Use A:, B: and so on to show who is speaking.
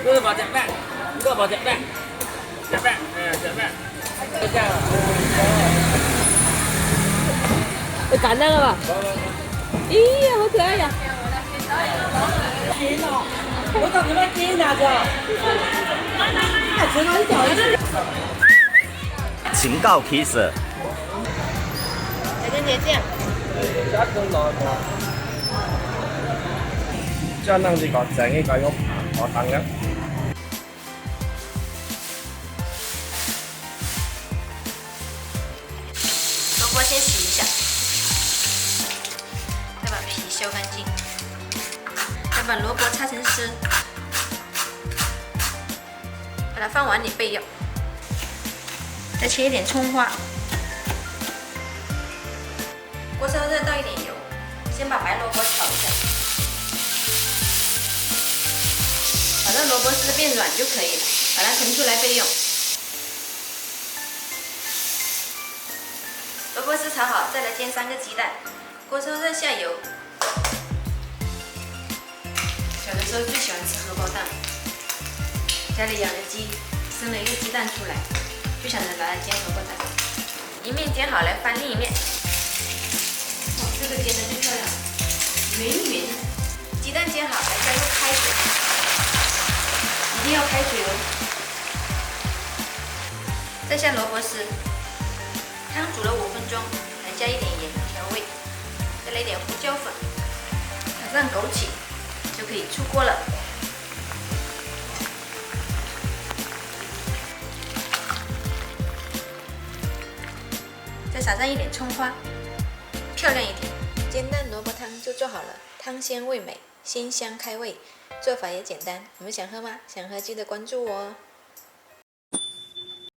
A: 这个把减半，一个把减半，减半，减半。这样。
B: 干那个吧。咦呀，好可爱呀！
C: 我到这边点那个，哎，这个你叫一
D: 请告 kiss。
B: 再跟姐姐。
E: 加更耐喎，將能呢個正呢個用我等嘅。
B: 萝卜先洗一下，再把皮削干净，再把萝卜擦成丝，把它放碗里备用。再切一点葱花，锅烧热，倒一点油，先把白萝卜炒一下，炒到萝卜丝变软就可以了，把它盛出来备用。萝卜丝炒好，再来煎3个鸡蛋。锅烧热，下油。小的时候最喜欢吃荷包蛋，家里养的鸡生了一个鸡蛋出来，就想着拿来煎荷包蛋。一面煎好了，翻另一面。哇，这个煎的真漂亮，圆圆。鸡蛋煎好了，加入开水，一定要开水哦。再下萝卜丝。汤煮了5分钟，还加一点盐调味，再来一点胡椒粉，撒上枸杞，就可以出锅了。再撒上一点葱花，漂亮一点。煎蛋萝卜汤就做好了，汤鲜味美，鲜香开胃，做法也简单。你们想喝吗？想喝记得关注我哦。